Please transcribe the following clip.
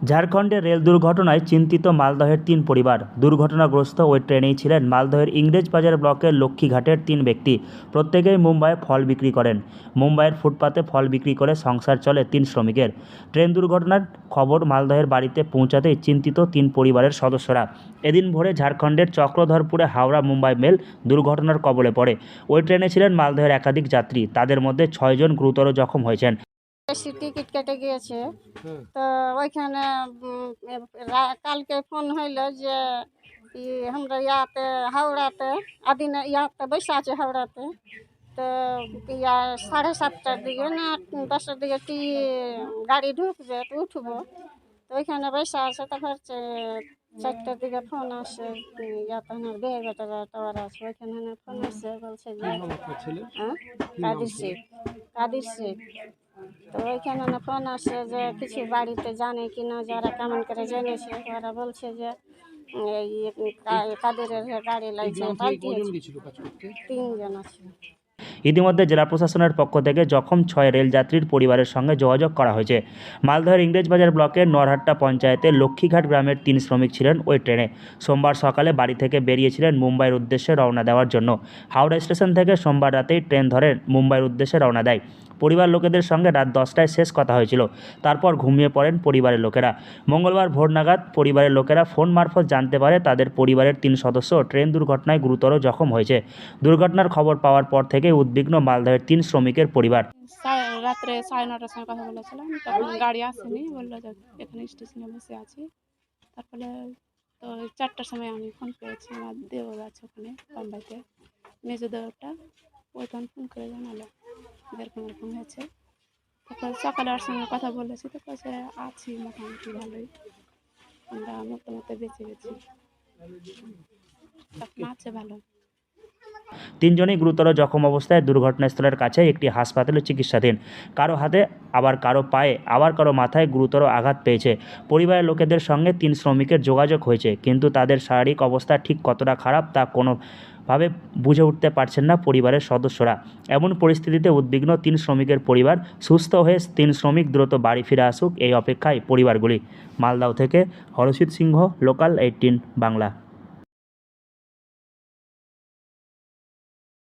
ঝাড়খণ্ডে রেল দুর্ঘটনায় চিন্তিত মালদহের ৩ পরিবার। দুর্ঘটনাগ্রস্ত ওই ট্রেনেই ছিলেন মালদহের ইংরেজবাজার ব্লকের লক্ষ্মীঘাটের ৩ ব্যক্তি। প্রত্যেকেই মুম্বাইয়ে ফল বিক্রি করেন। মুম্বাইয়ের ফুটপাতে ফল বিক্রি করে সংসার চলে ৩ শ্রমিকের। ট্রেন দুর্ঘটনার খবর মালদহের বাড়িতে পৌঁছাতেই চিন্তিত ৩ পরিবারের সদস্যরা। এদিন ভোরে ঝাড়খণ্ডের চক্রধরপুরে হাওড়া মুম্বাই মেল দুর্ঘটনার কবলে পড়ে। ওই ট্রেনে ছিলেন মালদহের একাধিক যাত্রী। তাদের মধ্যে ৬ জন গুরুতর জখম হয়েছেন। টিকিট কেটে গিয়েছে, তো ওইখানে কালকে ফোন হইলো যে আমরা ইয়াতে হাওড়াতে আদিনা ইয়াতে বসে আছে হাওড়াতে, তো ইয়া 7:30টার দিকে না 10টার দিকে গাড়ি ঢুকবে, তো উঠবো। তো ওইখানে বসে আছে, তারপর 4টার দিকে ফোন আসে ইয়াতে দেহঘাটা টাওয়ার আছে, ওইখানে ফোন আসে বলছে যে কাদির শেখ। তো ওইখানে ফোন আসে যে কিছু বাড়িতে জানে কি না, যারা কেমন করে জেনেছে ওরা বলছে যে কাদেরের গাড়ি লাগছে, পাল্টি 3 জন আছে। ইতিমধ্যে জেলা প্রশাসনের পক্ষ থেকে জখম 6 রেলযাত্রীর পরিবারের সঙ্গে যোগাযোগ করা হয়েছে। মালদহের ইংরেজবাজার ব্লকের নরহাট্টা পঞ্চায়েতের লক্ষ্মীঘাট গ্রামের 3 শ্রমিক ছিলেন ওই ট্রেনে। সোমবার সকালে বাড়ি থেকে বেরিয়েছিলেন মুম্বাইয়ের উদ্দেশ্যে রওনা দেওয়ার জন্য। হাওড়া স্টেশন থেকে সোমবার রাতেই ট্রেন ধরে মুম্বাইয়ের উদ্দেশ্যে রওনা দেয়। পরিবার লোকেদের সঙ্গে রাত 10টায় শেষ কথা হয়েছিল। তারপর ঘুমিয়ে পড়েন পরিবারের লোকেরা। মঙ্গলবার ভোর নাগাদ পরিবারের লোকেরা ফোন মারফত জানতে পারে তাদের পরিবারের 3 সদস্য ট্রেন দুর্ঘটনায় গুরুতর জখম হয়েছে। দুর্ঘটনার খবর পাওয়ার পর থেকে উদ্বিগ্ন মালদহের 3 শ্রমিকের পরিবার। রাত্রে 9:30টার সময় কথা বলেছিলাম, তখন গাড়ি আসেনি, বললো যে এখানে স্টেশনে বসে আছি। তারপরে তো 4টার সময় আমি ফোন করেছি, আমার দেওর আছে ওখানে বম্বাইতে, মেজো দেওরটা, ওইখানে ফোন করে জানালো এরকম এরকম হয়েছে। তারপর সকালে ওর সঙ্গে কথা বলেছি, তো কাছে আছি মোটামুটি ভালোই, আমরা মোটামুটি বেঁচে গেছি, তখন আছে ভালো। 3 জনই গুরুতর জখম অবস্থায় দুর্ঘটনাস্থলের কাছে একটি হাসপাতালে চিকিৎসাধীন। কারো হাতে, আবার কারো পায়ে, আবার কারো মাথায় গুরুতর আঘাত পেয়েছে। পরিবারের লোকেদের সঙ্গে 3 শ্রমিকের যোগাযোগ হয়েছে, কিন্তু তাদের শারীরিক অবস্থা ঠিক কতটা খারাপ তা কোনোভাবে বুঝে উঠতে পারছেন না পরিবারের সদস্যরা। এমন পরিস্থিতিতে উদ্বিগ্ন 3 শ্রমিকের পরিবার। সুস্থ হয়ে 3 শ্রমিক দ্রুত বাড়ি ফিরে আসুক এই অপেক্ষায় পরিবারগুলি। মালদহ থেকে হরষিত সিংহ, লোকাল 18 বাংলা।